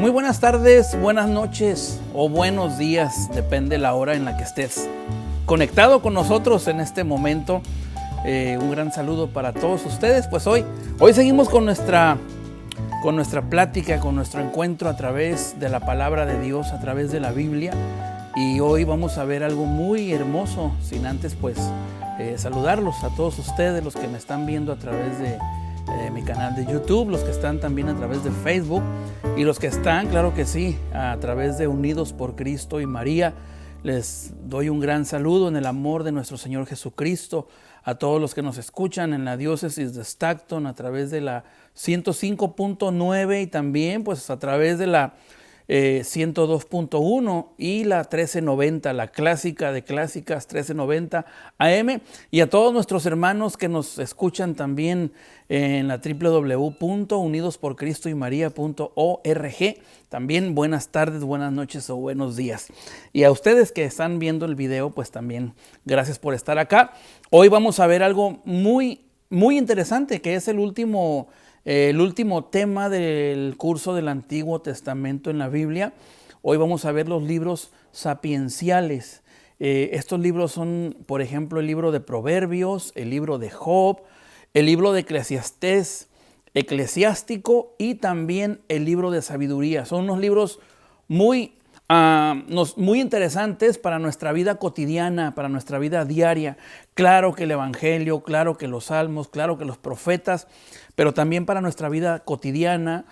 Muy buenas tardes, buenas noches o buenos días, depende la hora en la que estés conectado con nosotros en este momento. Un gran saludo para todos ustedes. Pues hoy seguimos con nuestra plática, con nuestro encuentro a través de la palabra de Dios, a través de la Biblia. Y hoy vamos a ver algo muy hermoso, sin antes saludarlos a todos ustedes, los que me están viendo a través de mi canal de YouTube, los que están también a través de Facebook y los que están, claro que sí, a través de Unidos por Cristo y María. Les doy un gran saludo en el amor de nuestro Señor Jesucristo a todos los que nos escuchan en la diócesis de Stockton a través de la 105.9 y también pues a través de la 102.1 y la 1390, la clásica de clásicas 1390 AM, y a todos nuestros hermanos que nos escuchan también en la www.unidosporcristoymaria.org. También buenas tardes, buenas noches o buenos días. Y a ustedes que están viendo el video, pues también gracias por estar acá. Hoy vamos a ver algo muy interesante, que es el último tema del curso del Antiguo Testamento en la Biblia. Hoy vamos a ver los libros sapienciales. Estos libros son, por ejemplo, el libro de Proverbios, el libro de Job, el libro de Eclesiastés, Eclesiástico y también el libro de Sabiduría. Son unos libros muy interesantes para nuestra vida cotidiana, para nuestra vida diaria. Claro que el Evangelio, claro que los Salmos, claro que los profetas, pero también para nuestra vida cotidiana,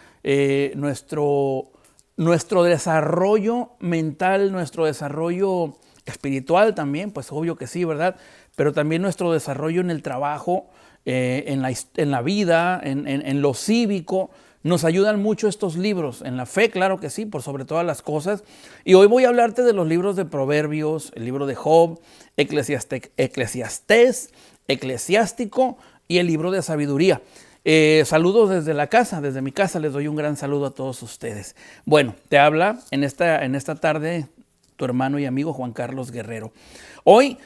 nuestro desarrollo mental, nuestro desarrollo espiritual también, pues obvio que sí, ¿verdad? Pero también nuestro desarrollo en el trabajo, en la vida, en lo cívico. Nos ayudan mucho estos libros, en la fe, claro que sí, por sobre todas las cosas. Y hoy voy a hablarte de los libros de Proverbios, el libro de Job, Eclesiastés, Eclesiástico y el libro de Sabiduría. Saludos desde la casa, desde mi casa, les doy un gran saludo a todos ustedes. Bueno, te habla en esta tarde tu hermano y amigo Juan Carlos Guerrero. Hoy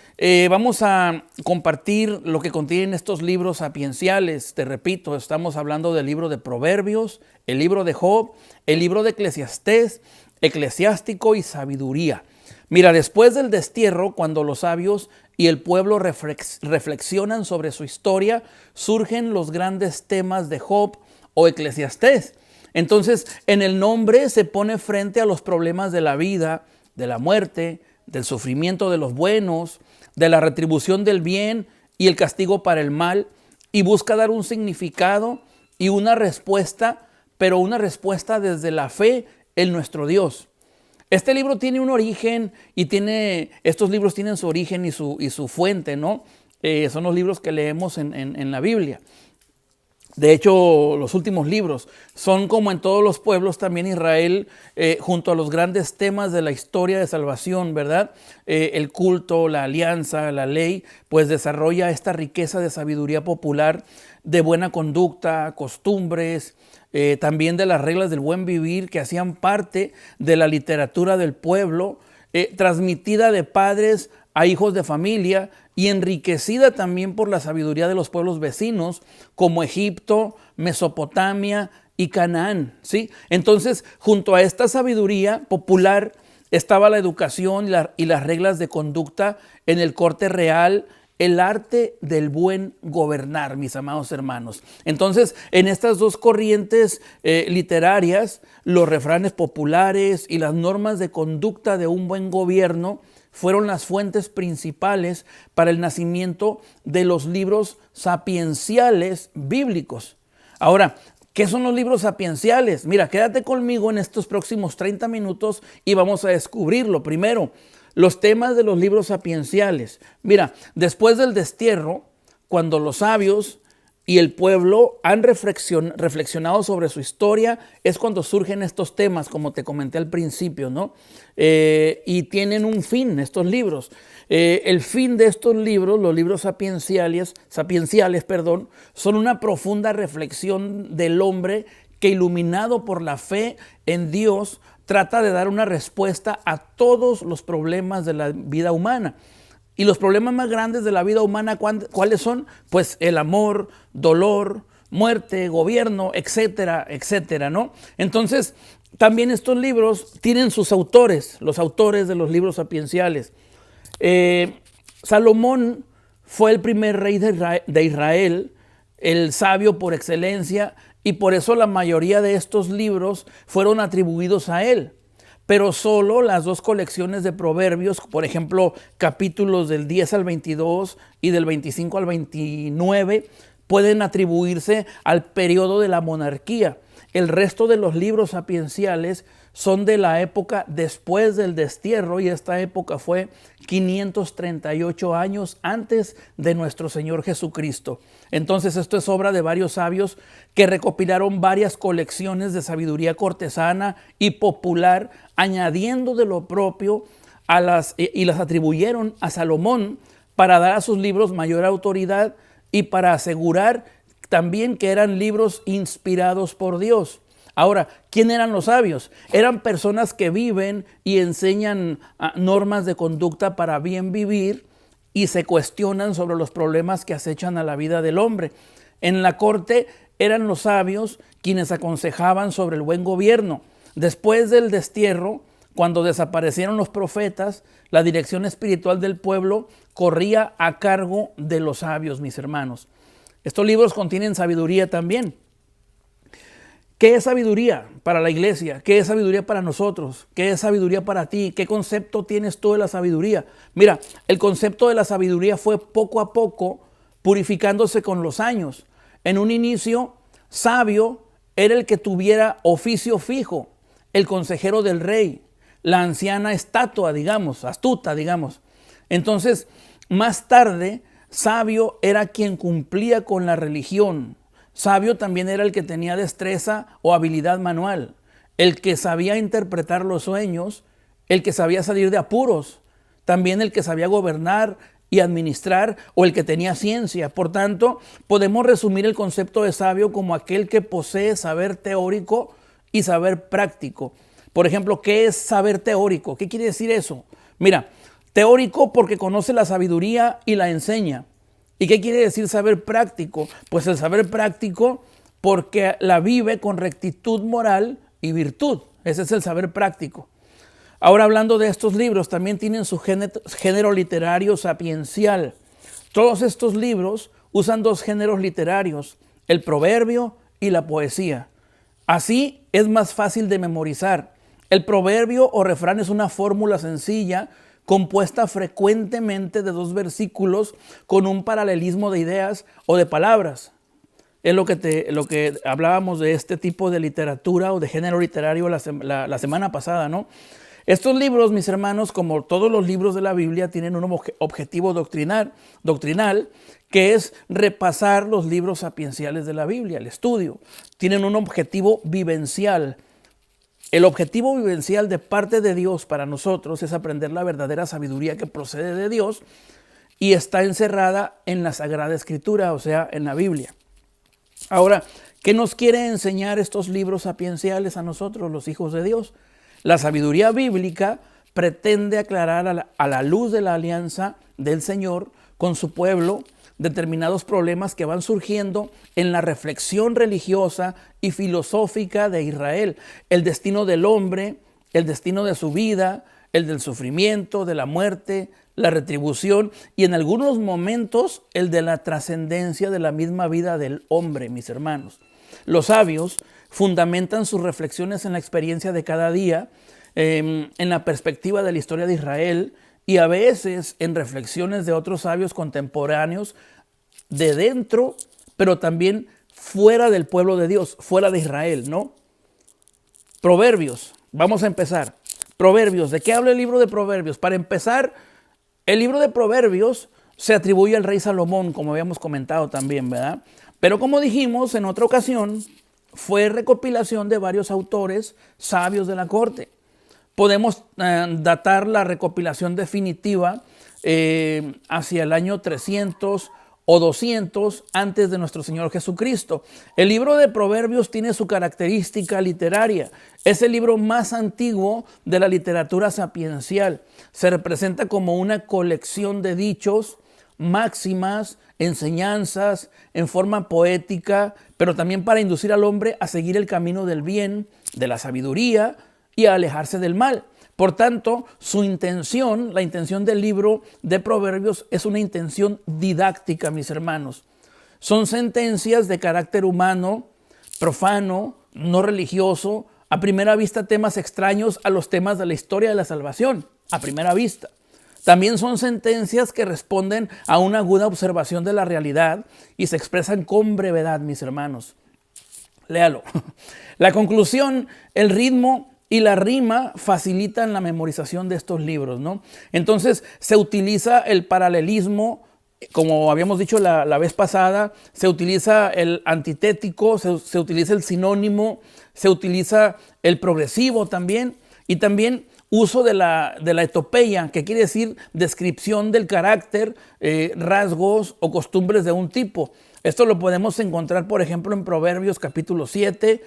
vamos a compartir lo que contienen estos libros sapienciales. Te repito, estamos hablando del libro de Proverbios, el libro de Job, el libro de Eclesiastés, Eclesiástico y Sabiduría. Mira, después del destierro, cuando los sabios y el pueblo reflexionan sobre su historia, surgen los grandes temas de Job o Eclesiastés. Entonces, en el nombre se pone frente a los problemas de la vida, de la muerte, del sufrimiento de los buenos, de la retribución del bien y el castigo para el mal, y busca dar un significado y una respuesta, pero una respuesta desde la fe en nuestro Dios. Este libro tiene un origen y estos libros tienen su origen y su fuente, ¿no? Son los libros que leemos en la Biblia. De hecho, los últimos libros son, como en todos los pueblos, también Israel, junto a los grandes temas de la historia de salvación, ¿verdad? El culto, la alianza, la ley, pues desarrolla esta riqueza de sabiduría popular, de buena conducta, costumbres, también de las reglas del buen vivir que hacían parte de la literatura del pueblo, transmitida de padres a hijos de familia y enriquecida también por la sabiduría de los pueblos vecinos como Egipto, Mesopotamia y Canaán, ¿sí? Entonces, junto a esta sabiduría popular estaba la educación y las reglas de conducta en el corte real, el arte del buen gobernar, mis amados hermanos. Entonces, en estas dos corrientes literarias, los refranes populares y las normas de conducta de un buen gobierno fueron las fuentes principales para el nacimiento de los libros sapienciales bíblicos. Ahora, ¿qué son los libros sapienciales? Mira, quédate conmigo en estos próximos 30 minutos y vamos a descubrirlo. Primero, los temas de los libros sapienciales. Mira, después del destierro, cuando los sabios y el pueblo han reflexionado sobre su historia, es cuando surgen estos temas, como te comenté al principio, ¿no? Y tienen un fin estos libros. El fin de estos libros, los libros sapienciales, son una profunda reflexión del hombre que, iluminado por la fe en Dios, trata de dar una respuesta a todos los problemas de la vida humana. Y los problemas más grandes de la vida humana, ¿cuáles son? Pues el amor, dolor, muerte, gobierno, etcétera, etcétera, ¿no? Entonces, también estos libros tienen sus autores, los autores de los libros sapienciales. Salomón fue el primer rey de Israel, el sabio por excelencia, y por eso la mayoría de estos libros fueron atribuidos a él. Pero solo las dos colecciones de proverbios, por ejemplo, capítulos del 10 al 22 y del 25 al 29, pueden atribuirse al periodo de la monarquía. El resto de los libros sapienciales son de la época después del destierro, y esta época fue 538 años antes de nuestro Señor Jesucristo. Entonces esto es obra de varios sabios que recopilaron varias colecciones de sabiduría cortesana y popular, añadiendo de lo propio y las atribuyeron a Salomón para dar a sus libros mayor autoridad y para asegurar también que eran libros inspirados por Dios. Ahora, ¿quién eran los sabios? Eran personas que viven y enseñan normas de conducta para bien vivir y se cuestionan sobre los problemas que acechan a la vida del hombre. En la corte eran los sabios quienes aconsejaban sobre el buen gobierno. Después del destierro, cuando desaparecieron los profetas, la dirección espiritual del pueblo corría a cargo de los sabios, mis hermanos. Estos libros contienen sabiduría también. ¿Qué es sabiduría para la iglesia? ¿Qué es sabiduría para nosotros? ¿Qué es sabiduría para ti? ¿Qué concepto tienes tú de la sabiduría? Mira, el concepto de la sabiduría fue poco a poco purificándose con los años. En un inicio, sabio era el que tuviera oficio fijo, el consejero del rey, la anciana estatua, astuta, digamos. Entonces, más tarde, sabio era quien cumplía con la religión. Sabio también era el que tenía destreza o habilidad manual, el que sabía interpretar los sueños, el que sabía salir de apuros, también el que sabía gobernar y administrar, o el que tenía ciencia. Por tanto, podemos resumir el concepto de sabio como aquel que posee saber teórico y saber práctico. Por ejemplo, ¿qué es saber teórico? ¿Qué quiere decir eso? Mira, teórico porque conoce la sabiduría y la enseña. ¿Y qué quiere decir saber práctico? Pues el saber práctico porque la vive con rectitud moral y virtud. Ese es el saber práctico. Ahora, hablando de estos libros, también tienen su género literario sapiencial. Todos estos libros usan dos géneros literarios, el proverbio y la poesía. Así es más fácil de memorizar. El proverbio o refrán es una fórmula sencilla compuesta frecuentemente de dos versículos con un paralelismo de ideas o de palabras. Es lo que hablábamos de este tipo de literatura o de género literario la semana pasada, ¿no? Estos libros, mis hermanos, como todos los libros de la Biblia, tienen un objetivo doctrinal, que es repasar los libros sapienciales de la Biblia, el estudio. Tienen un objetivo vivencial. El objetivo vivencial de parte de Dios para nosotros es aprender la verdadera sabiduría que procede de Dios y está encerrada en la Sagrada Escritura, o sea, en la Biblia. Ahora, ¿qué nos quiere enseñar estos libros sapienciales a nosotros, los hijos de Dios? La sabiduría bíblica pretende aclarar a la luz de la alianza del Señor con su pueblo determinados problemas que van surgiendo en la reflexión religiosa y filosófica de Israel. El destino del hombre, el destino de su vida, el del sufrimiento, de la muerte, la retribución y en algunos momentos el de la trascendencia de la misma vida del hombre, mis hermanos. Los sabios fundamentan sus reflexiones en la experiencia de cada día, en la perspectiva de la historia de Israel, y a veces en reflexiones de otros sabios contemporáneos de dentro, pero también fuera del pueblo de Dios, fuera de Israel, ¿no? Proverbios, vamos a empezar. Proverbios, ¿de qué habla el libro de Proverbios? Para empezar, el libro de Proverbios se atribuye al rey Salomón, como habíamos comentado también, ¿verdad? Pero como dijimos en otra ocasión, fue recopilación de varios autores sabios de la corte. Podemos datar la recopilación definitiva hacia el año 300 o 200 antes de nuestro Señor Jesucristo. El libro de Proverbios tiene su característica literaria. Es el libro más antiguo de la literatura sapiencial. Se representa como una colección de dichos, máximas, enseñanzas en forma poética, pero también para inducir al hombre a seguir el camino del bien, de la sabiduría y a alejarse del mal. Por tanto, su intención, la intención del libro de Proverbios, es una intención didáctica, mis hermanos. Son sentencias de carácter humano, profano, no religioso, a primera vista temas extraños a los temas de la historia de la salvación, a primera vista. También son sentencias que responden a una aguda observación de la realidad y se expresan con brevedad, mis hermanos. Léalo. La conclusión, el ritmo y la rima facilitan la memorización de estos libros, ¿no? Entonces se utiliza el paralelismo, como habíamos dicho la vez pasada, se utiliza el antitético, se utiliza el sinónimo, se utiliza el progresivo también, y también uso de la etopeia, que quiere decir descripción del carácter, rasgos o costumbres de un tipo. Esto lo podemos encontrar, por ejemplo, en Proverbios capítulo 7,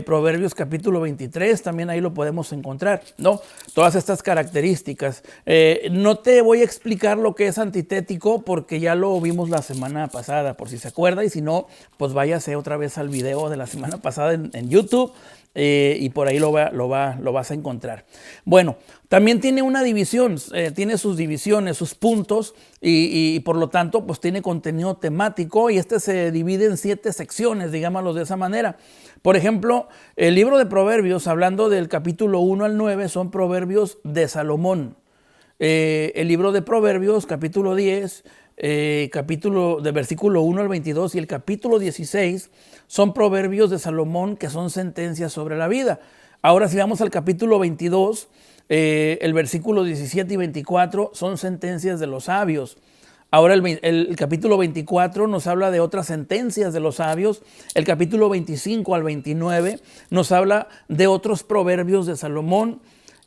Proverbios capítulo 23, también ahí lo podemos encontrar, ¿no? Todas estas características. No te voy a explicar lo que es antitético porque ya lo vimos la semana pasada, por si se acuerda, y si no, pues váyase otra vez al video de la semana pasada en YouTube. Y por ahí lo vas a encontrar. Bueno, también tiene una división, tiene sus divisiones, sus puntos y por lo tanto pues tiene contenido temático y este se divide en 7 secciones, digámoslo de esa manera. Por ejemplo, el libro de Proverbios, hablando del capítulo 1 al 9, son proverbios de Salomón. El libro de Proverbios, capítulo 10, capítulo de versículo 1 al 22 y el capítulo 16 son proverbios de Salomón que son sentencias sobre la vida. Ahora si vamos al capítulo 22, el versículo 17 y 24 son sentencias de los sabios. Ahora el capítulo 24 nos habla de otras sentencias de los sabios. El capítulo 25 al 29 nos habla de otros proverbios de Salomón.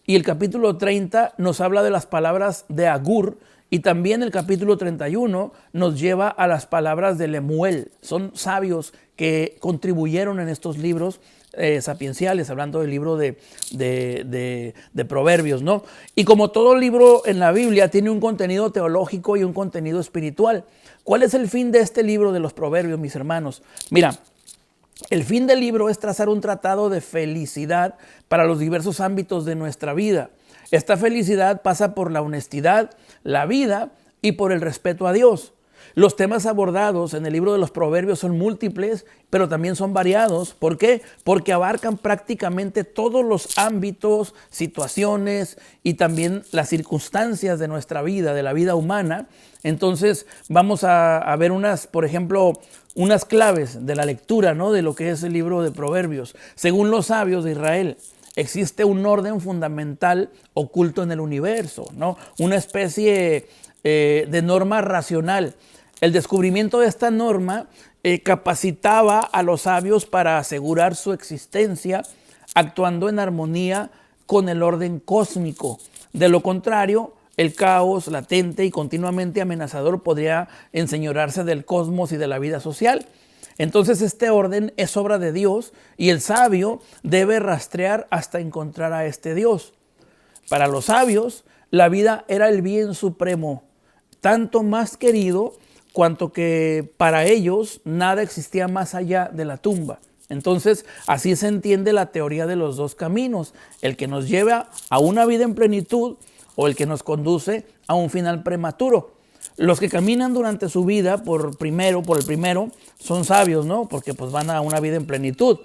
Y el capítulo 30 nos habla de las palabras de Agur. Y también el capítulo 31 nos lleva a las palabras de Lemuel. Son sabios que contribuyeron en estos libros sapienciales, hablando del libro de Proverbios, ¿no? Y como todo libro en la Biblia tiene un contenido teológico y un contenido espiritual. ¿Cuál es el fin de este libro de los Proverbios, mis hermanos? Mira, el fin del libro es trazar un tratado de felicidad para los diversos ámbitos de nuestra vida. Esta felicidad pasa por la honestidad, la vida y por el respeto a Dios. Los temas abordados en el libro de los Proverbios son múltiples, pero también son variados. ¿Por qué? Porque abarcan prácticamente todos los ámbitos, situaciones y también las circunstancias de nuestra vida, de la vida humana. Entonces vamos a ver por ejemplo, unas claves de la lectura, ¿no?, de lo que es el libro de Proverbios. Según los sabios de Israel, existe un orden fundamental oculto en el universo, ¿no? Una especie de norma racional. El descubrimiento de esta norma capacitaba a los sabios para asegurar su existencia, actuando en armonía con el orden cósmico. De lo contrario, el caos latente y continuamente amenazador podría enseñorearse del cosmos y de la vida social. Entonces este orden es obra de Dios y el sabio debe rastrear hasta encontrar a este Dios. Para los sabios, la vida era el bien supremo, tanto más querido cuanto que para ellos nada existía más allá de la tumba. Entonces, así se entiende la teoría de los dos caminos, el que nos lleva a una vida en plenitud o el que nos conduce a un final prematuro. Los que caminan durante su vida por el primero, son sabios, ¿no? Porque pues van a una vida en plenitud.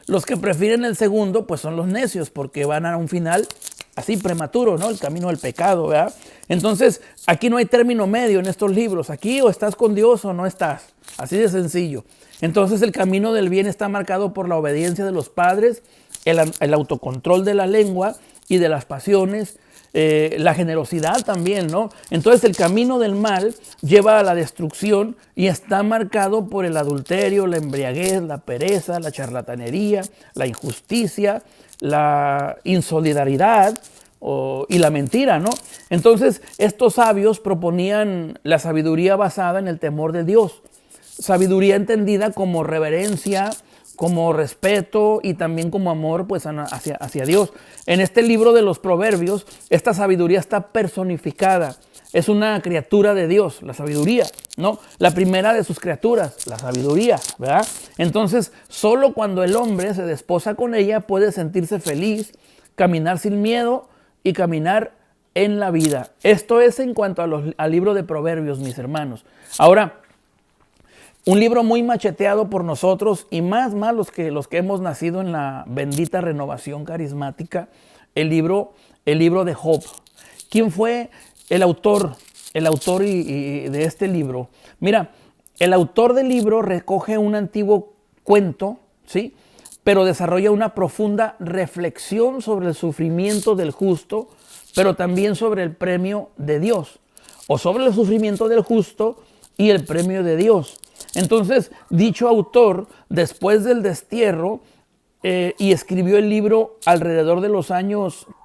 Los que prefieren el segundo, pues son los necios, porque van a un final así prematuro, ¿no? El camino del pecado, ¿verdad? Entonces, aquí no hay término medio en estos libros. Aquí o estás con Dios o no estás. Así de sencillo. Entonces, el camino del bien está marcado por la obediencia de los padres, el autocontrol de la lengua y de las pasiones, la generosidad también, ¿no? Entonces el camino del mal lleva a la destrucción y está marcado por el adulterio, la embriaguez, la pereza, la charlatanería, la injusticia, la insolidaridad y la mentira, ¿no? Entonces estos sabios proponían la sabiduría basada en el temor de Dios. Sabiduría entendida como reverencia, como respeto y también como amor pues hacia Dios. En este libro de los Proverbios, esta sabiduría está personificada. Es una criatura de Dios, la sabiduría, ¿no? La primera de sus criaturas, la sabiduría, ¿verdad? Entonces, solo cuando el hombre se desposa con ella puede sentirse feliz, caminar sin miedo y caminar en la vida. Esto es en cuanto al libro de Proverbios, mis hermanos. Ahora, un libro muy macheteado por nosotros y más los que hemos nacido en la bendita renovación carismática, el libro de Job. ¿Quién fue el autor de este libro? Mira, el autor del libro recoge un antiguo cuento, ¿sí? Pero desarrolla una profunda reflexión sobre el sufrimiento del justo, pero también sobre el premio de Dios, o sobre el sufrimiento del justo y el premio de Dios. Entonces, dicho autor, después del destierro, y escribió el libro alrededor de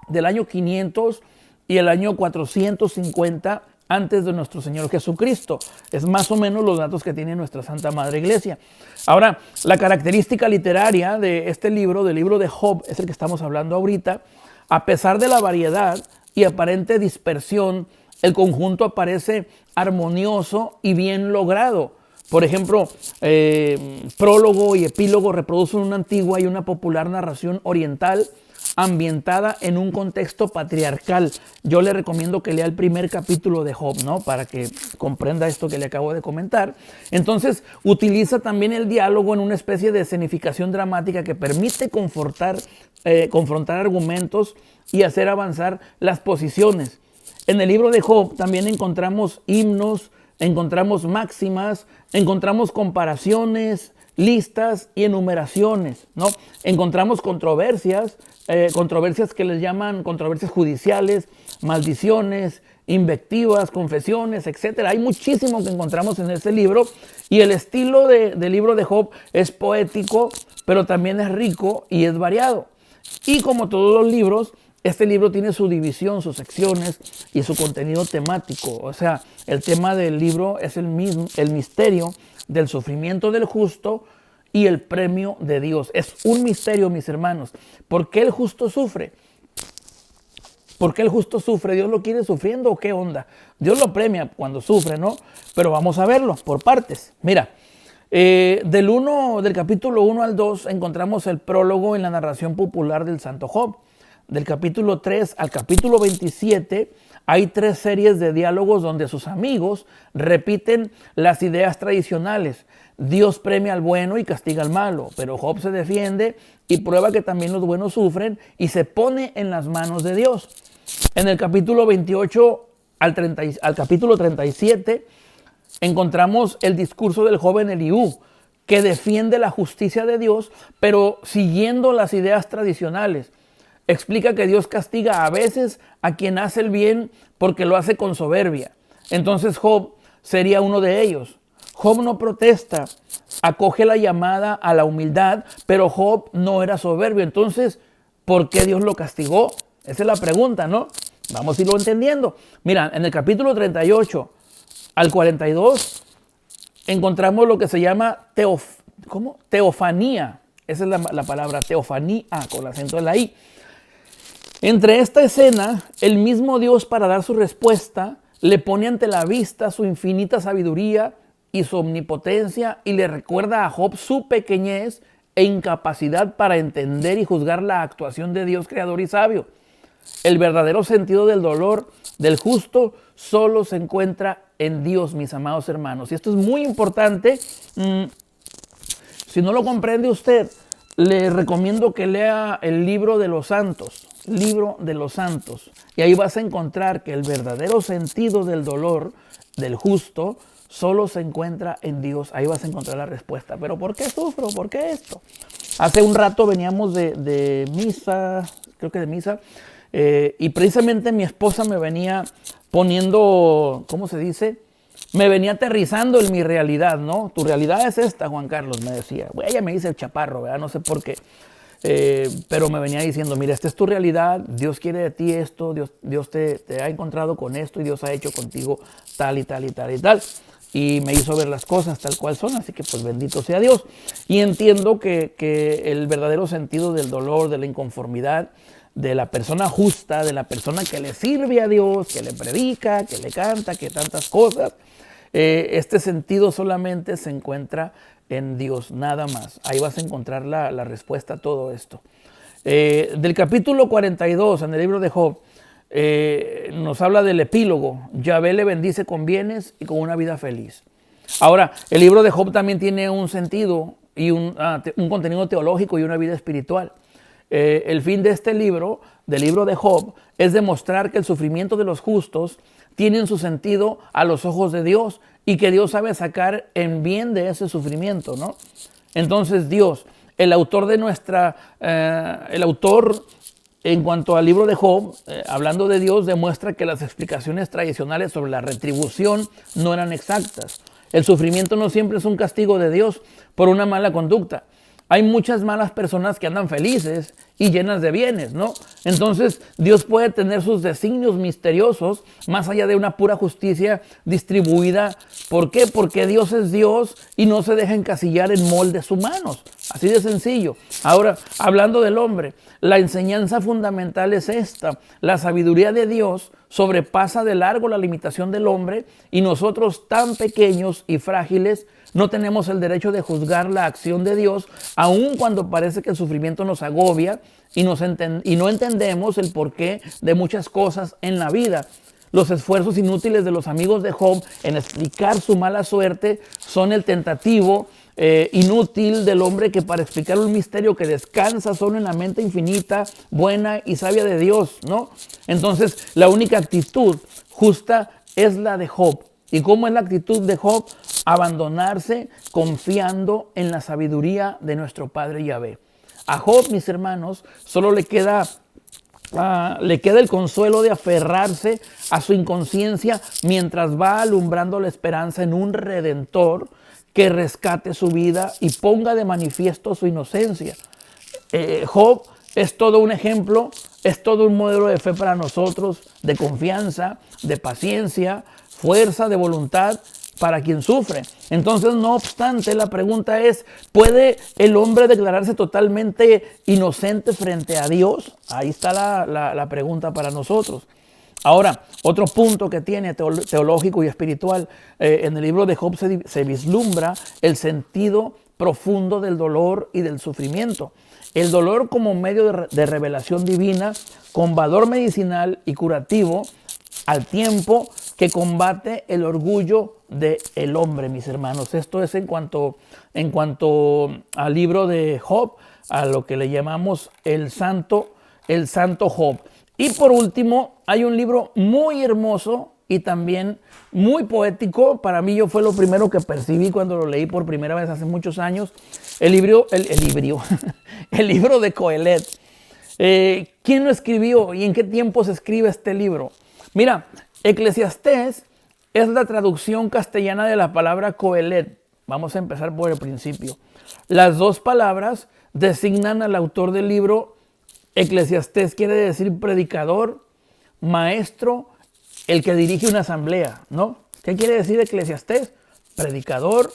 del año 500 y el año 450 antes de nuestro Señor Jesucristo. Es más o menos los datos que tiene nuestra Santa Madre Iglesia. Ahora, la característica literaria de este libro, del libro de Job, es el que estamos hablando ahorita. A pesar de la variedad y aparente dispersión, el conjunto aparece armonioso y bien logrado. Por ejemplo, prólogo y epílogo reproducen una antigua y una popular narración oriental ambientada en un contexto patriarcal. Yo le recomiendo que lea el primer capítulo de Job, ¿no? Para que comprenda esto que le acabo de comentar. Entonces, utiliza también el diálogo en una especie de escenificación dramática que permite confrontar argumentos y hacer avanzar las posiciones. En el libro de Job también encontramos himnos, encontramos máximas, encontramos comparaciones, listas y enumeraciones, ¿no? Encontramos controversias que les llaman controversias judiciales, maldiciones, invectivas, confesiones, etc. Hay muchísimo que encontramos en este libro y el estilo del libro de Job es poético, pero también es rico y es variado. Y como todos los libros, este libro tiene su división, sus secciones y su contenido temático. O sea, el tema del libro es el mismo, el misterio del sufrimiento del justo y el premio de Dios. Es un misterio, mis hermanos. ¿Por qué el justo sufre? ¿Por qué el justo sufre? ¿Dios lo quiere sufriendo o qué onda? Dios lo premia cuando sufre, ¿no? Pero vamos a verlo por partes. Mira, del capítulo 1 al 2 encontramos el prólogo en la narración popular del Santo Job. Del capítulo 3 al capítulo 27 hay 3 series de diálogos donde sus amigos repiten las ideas tradicionales. Dios premia al bueno y castiga al malo, pero Job se defiende y prueba que también los buenos sufren y se pone en las manos de Dios. En el capítulo 28 al capítulo 37 encontramos el discurso del joven Eliú, que defiende la justicia de Dios, pero siguiendo las ideas tradicionales. Explica que Dios castiga a veces a quien hace el bien porque lo hace con soberbia. Entonces Job sería uno de ellos. Job no protesta, acoge la llamada a la humildad, pero Job no era soberbio. Entonces, ¿por qué Dios lo castigó? Esa es la pregunta, ¿no? Vamos a irlo entendiendo. Mira, en el capítulo 38 al 42 encontramos lo que se llama teofanía. Esa es la palabra teofanía con el acento en la I. Entre esta escena, el mismo Dios, para dar su respuesta, le pone ante la vista su infinita sabiduría y su omnipotencia y le recuerda a Job su pequeñez e incapacidad para entender y juzgar la actuación de Dios creador y sabio. El verdadero sentido del dolor del justo solo se encuentra en Dios, mis amados hermanos. Y esto es muy importante. Si no lo comprende usted, le recomiendo que lea el libro de los santos. Libro de los santos. Y ahí vas a encontrar que el verdadero sentido del dolor del justo solo se encuentra en Dios. Ahí vas a encontrar la respuesta. ¿Pero por qué sufro? ¿Por qué esto? Hace un rato veníamos de misa, creo que de misa, y precisamente mi esposa me venía poniendo, ¿cómo se dice? Me venía aterrizando en mi realidad, ¿no? Tu realidad es esta, Juan Carlos, me decía. Bueno, ella me dice el chaparro, ¿verdad? No sé por qué. Pero me venía diciendo, mira, esta es tu realidad, Dios quiere de ti esto, Dios te ha encontrado con esto y Dios ha hecho contigo tal y tal y tal y tal. y me hizo ver las cosas tal cual son, así que pues bendito sea Dios. Y entiendo que el verdadero sentido del dolor, de la inconformidad, de la persona justa, de la persona que le sirve a Dios, que le predica, que le canta, que tantas cosas, este sentido solamente se encuentra en Dios, nada más. Ahí vas a encontrar la respuesta a todo esto. Del capítulo 42 en el libro de Job, nos habla del epílogo. Yahvé le bendice con bienes y con una vida feliz. Ahora, el libro de Job también tiene un sentido y un contenido teológico y una vida espiritual. El fin de este libro, del libro de Job, es demostrar que el sufrimiento de los justos tiene su sentido a los ojos de Dios y que Dios sabe sacar en bien de ese sufrimiento, ¿no? Entonces Dios, el autor de el autor en cuanto al libro de Job, hablando de Dios, demuestra que las explicaciones tradicionales sobre la retribución no eran exactas. El sufrimiento no siempre es un castigo de Dios por una mala conducta. Hay muchas malas personas que andan felices y llenas de bienes, ¿no? Entonces, Dios puede tener sus designios misteriosos más allá de una pura justicia distribuida. ¿Por qué? Porque Dios es Dios y no se deja encasillar en moldes humanos. Así de sencillo. Ahora, hablando del hombre, la enseñanza fundamental es esta. La sabiduría de Dios sobrepasa de largo la limitación del hombre y nosotros tan pequeños y frágiles no tenemos el derecho de juzgar la acción de Dios, aun cuando parece que el sufrimiento nos agobia y no entendemos el porqué de muchas cosas en la vida. Los esfuerzos inútiles de los amigos de Job en explicar su mala suerte son el tentativo inútil del hombre que para explicar un misterio que descansa solo en la mente infinita, buena y sabia de Dios, ¿no? Entonces, la única actitud justa es la de Job. ¿Y cómo es la actitud de Job? Abandonarse confiando en la sabiduría de nuestro Padre Yahvé. A Job, mis hermanos, solo le queda el consuelo de aferrarse a su inconsciencia mientras va alumbrando la esperanza en un Redentor que rescate su vida y ponga de manifiesto su inocencia. Job es todo un ejemplo, es todo un modelo de fe para nosotros, de confianza, de paciencia, fuerza de voluntad para quien sufre. Entonces, no obstante, la pregunta es, ¿puede el hombre declararse totalmente inocente frente a Dios? Ahí está la pregunta para nosotros. Ahora, otro punto que tiene teológico y espiritual, en el libro de Job se vislumbra el sentido profundo del dolor y del sufrimiento. El dolor como medio de revelación divina, con valor medicinal y curativo, al tiempo que combate el orgullo del hombre, mis hermanos. Esto es en cuanto al libro de Job, a lo que le llamamos el santo Job. Y por último, hay un libro muy hermoso y también muy poético. Para mí, fue lo primero que percibí cuando lo leí por primera vez hace muchos años. El libro de Coelet. ¿Quién lo escribió y en qué tiempo se escribe este libro? Mira, Eclesiastés es la traducción castellana de la palabra Coelet. Vamos a empezar por el principio. Las dos palabras designan al autor del libro. Eclesiastés quiere decir predicador, maestro, el que dirige una asamblea, ¿no? ¿Qué quiere decir Eclesiastés? Predicador,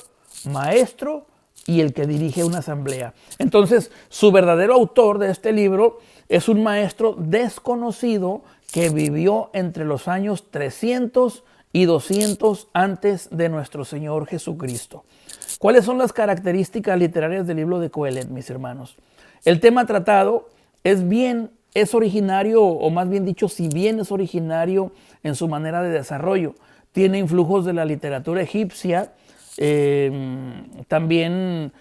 maestro y el que dirige una asamblea. Entonces, su verdadero autor de este libro es un maestro desconocido que vivió entre los años 300 y 200 antes de nuestro Señor Jesucristo. ¿Cuáles son las características literarias del libro de Coelet, mis hermanos? El tema tratado es originario, o más bien dicho, si bien es originario en su manera de desarrollo. Tiene influjos de la literatura egipcia, también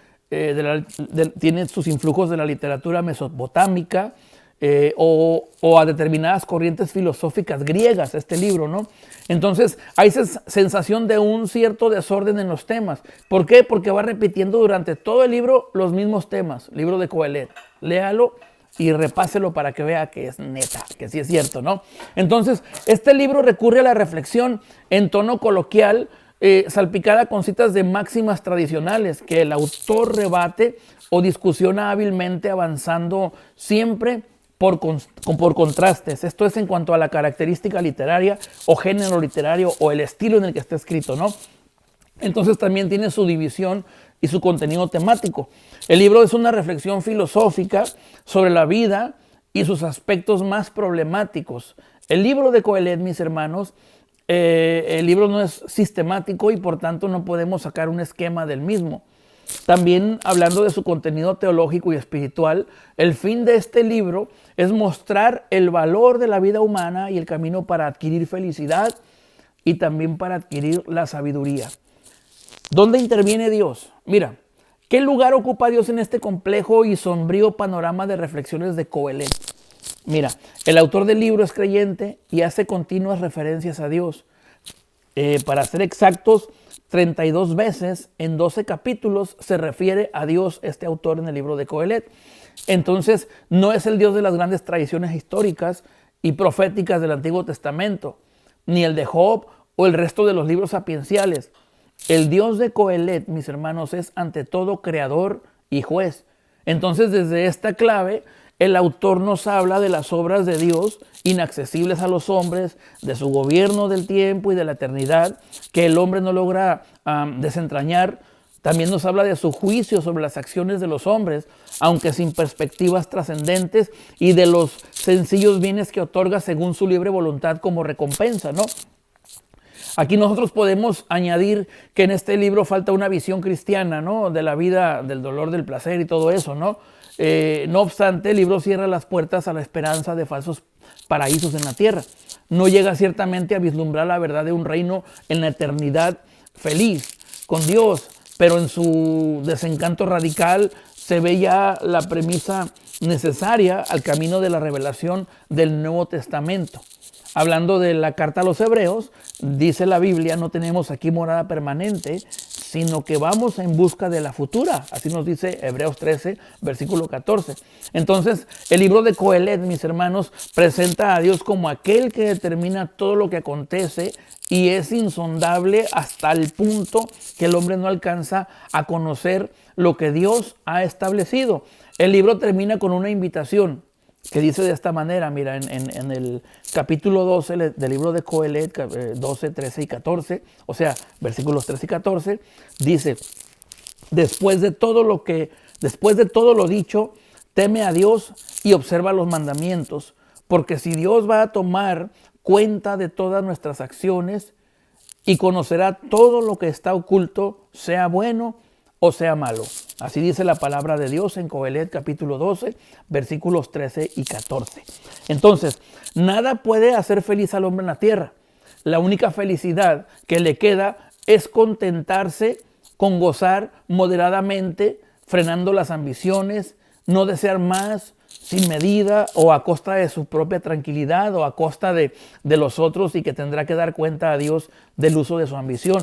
tiene sus influjos de la literatura mesopotámica, o a determinadas corrientes filosóficas griegas, este libro, ¿no? Entonces, hay sensación de un cierto desorden en los temas. ¿Por qué? Porque va repitiendo durante todo el libro los mismos temas, libro de Coelet. Léalo y repáselo para que vea que es neta, que sí es cierto, ¿no? Entonces, este libro recurre a la reflexión en tono coloquial, salpicada con citas de máximas tradicionales que el autor rebate o discusiona hábilmente, avanzando siempre por contrastes. Esto es en cuanto a la característica literaria o género literario o el estilo en el que está escrito, ¿no? Entonces también tiene su división y su contenido temático. El libro es una reflexión filosófica sobre la vida y sus aspectos más problemáticos. El libro de Coelet, mis hermanos, el libro no es sistemático y por tanto no podemos sacar un esquema del mismo. También hablando de su contenido teológico y espiritual, el fin de este libro es mostrar el valor de la vida humana y el camino para adquirir felicidad y también para adquirir la sabiduría. ¿Dónde interviene Dios? Mira, ¿qué lugar ocupa Dios en este complejo y sombrío panorama de reflexiones de Coelet? Mira, el autor del libro es creyente y hace continuas referencias a Dios. Para ser exactos, 32 veces en 12 capítulos se refiere a Dios este autor en el libro de Coelet. Entonces, no es el Dios de las grandes tradiciones históricas y proféticas del Antiguo Testamento, ni el de Job o el resto de los libros sapienciales. El Dios de Coelet, mis hermanos, es ante todo creador y juez. Entonces, desde esta clave, el autor nos habla de las obras de Dios inaccesibles a los hombres, de su gobierno del tiempo y de la eternidad, que el hombre no logra desentrañar. También nos habla de su juicio sobre las acciones de los hombres, aunque sin perspectivas trascendentes, y de los sencillos bienes que otorga según su libre voluntad como recompensa, ¿no? Aquí nosotros podemos añadir que en este libro falta una visión cristiana, ¿no? De la vida, del dolor, del placer y todo eso, ¿no? No obstante, el libro cierra las puertas a la esperanza de falsos paraísos en la tierra. No llega ciertamente a vislumbrar la verdad de un reino en la eternidad feliz con Dios, pero en su desencanto radical se ve ya la premisa necesaria al camino de la revelación del Nuevo Testamento. Hablando de la carta a los Hebreos, dice la Biblia, no tenemos aquí morada permanente, sino que vamos en busca de la futura. Así nos dice Hebreos 13, versículo 14. Entonces, el libro de Coelet, mis hermanos, presenta a Dios como aquel que determina todo lo que acontece y es insondable hasta el punto que el hombre no alcanza a conocer lo que Dios ha establecido. El libro termina con una invitación que dice de esta manera, mira, en el capítulo 12 del libro de Coelet, 12, 13 y 14, o sea, versículos 13 y 14, dice, después de todo lo dicho, teme a Dios y observa los mandamientos, porque si Dios va a tomar cuenta de todas nuestras acciones y conocerá todo lo que está oculto, sea bueno o sea malo. Así dice la palabra de Dios en Coelet capítulo 12, versículos 13 y 14. Entonces, nada puede hacer feliz al hombre en la tierra. La única felicidad que le queda es contentarse con gozar moderadamente, frenando las ambiciones, no desear más sin medida o a costa de su propia tranquilidad o a costa de los otros, y que tendrá que dar cuenta a Dios del uso de su ambición.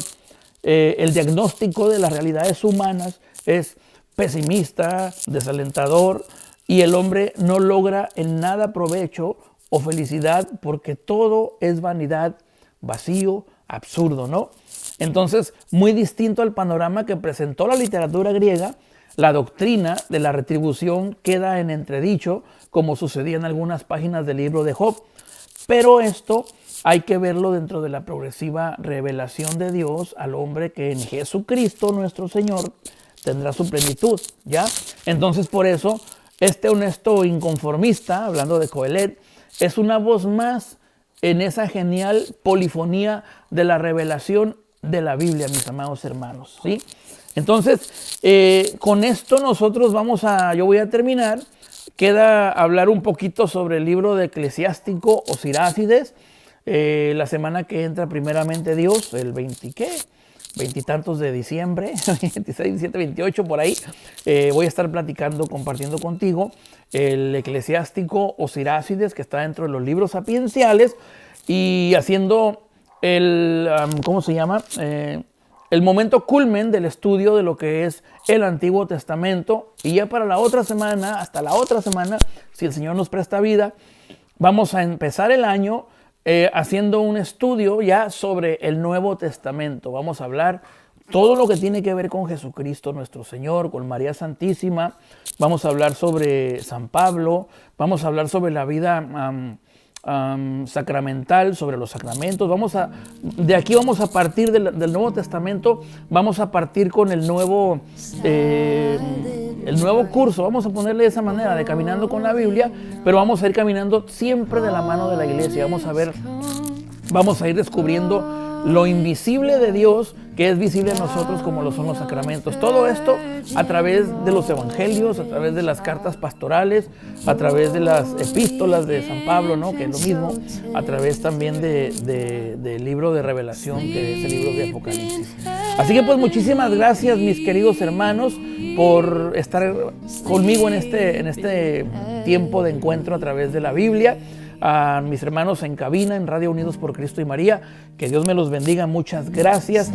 El diagnóstico de las realidades humanas es pesimista, desalentador, y el hombre no logra en nada provecho o felicidad porque todo es vanidad, vacío, absurdo, ¿no? Entonces, muy distinto al panorama que presentó la literatura griega, la doctrina de la retribución queda en entredicho, como sucedía en algunas páginas del libro de Job. Pero esto hay que verlo dentro de la progresiva revelación de Dios al hombre, que en Jesucristo nuestro Señor tendrá su plenitud, ¿ya? Entonces, por eso, este honesto inconformista, hablando de Coelet, es una voz más en esa genial polifonía de la revelación de la Biblia, mis amados hermanos, ¿sí? Entonces, con esto nosotros yo voy a terminar. Queda hablar un poquito sobre el libro de Eclesiástico o Sirácides. La semana que entra, primeramente Dios, el 20, ¿qué? Veintitantos de diciembre, 26, 27, 28, por ahí, voy a estar platicando, compartiendo contigo el Eclesiástico o Sirácides, que está dentro de los libros sapienciales, y haciendo ¿cómo se llama? El momento culmen del estudio de lo que es el Antiguo Testamento. Y ya para la otra semana, hasta la otra semana, si el Señor nos presta vida, vamos a empezar el año haciendo un estudio ya sobre el Nuevo Testamento. Vamos a hablar todo lo que tiene que ver con Jesucristo nuestro Señor, con María Santísima. Vamos a hablar sobre San Pablo. Vamos a hablar sobre la vida sacramental sobre los sacramentos. De aquí vamos a partir del Nuevo Testamento, vamos a partir con el nuevo curso, vamos a ponerle de esa manera, de caminando con la Biblia, pero vamos a ir caminando siempre de la mano de la iglesia. Vamos a ir descubriendo lo invisible de Dios, que es visible a nosotros como lo son los sacramentos. Todo esto a través de los evangelios, a través de las cartas pastorales, a través de las epístolas de San Pablo, ¿no? Que es lo mismo, a través también del libro de Revelación, que es el libro de Apocalipsis. Así que pues muchísimas gracias, mis queridos hermanos, por estar conmigo en este tiempo de encuentro a través de la Biblia. A mis hermanos en cabina, en Radio Unidos por Cristo y María, que Dios me los bendiga, muchas gracias.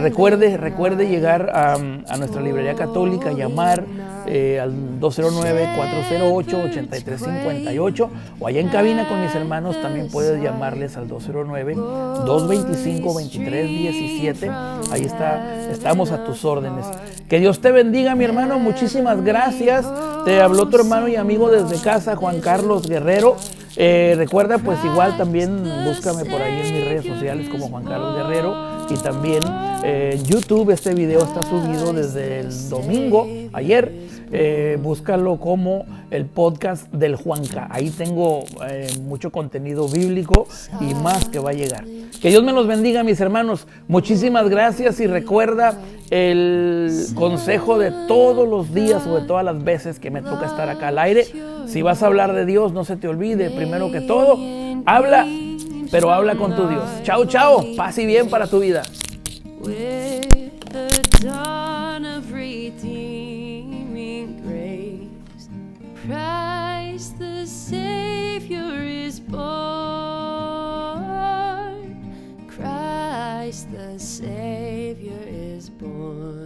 Recuerde llegar a nuestra librería católica, llamar al 209-408-8358, o allá en cabina con mis hermanos también puedes llamarles al 209-225-2317. Ahí estamos a tus órdenes. Que Dios te bendiga, mi hermano, muchísimas gracias. Te habló tu hermano y amigo desde casa, Juan Carlos Guerrero. Recuerda, pues igual también búscame por ahí en mis redes sociales como Juan Carlos Guerrero, y también YouTube. Este video está subido desde el domingo, ayer. Búscalo como el podcast del Juanca. Ahí tengo mucho contenido bíblico y más que va a llegar. Que Dios me los bendiga, mis hermanos. Muchísimas gracias, y recuerda el consejo de todos los días o de todas las veces que me toca estar acá al aire. Si vas a hablar de Dios, no se te olvide, primero que todo, habla, pero habla con tu Dios. Chao, chao. Paz y bien para tu vida. Christ the Savior is born. Christ the Savior is born.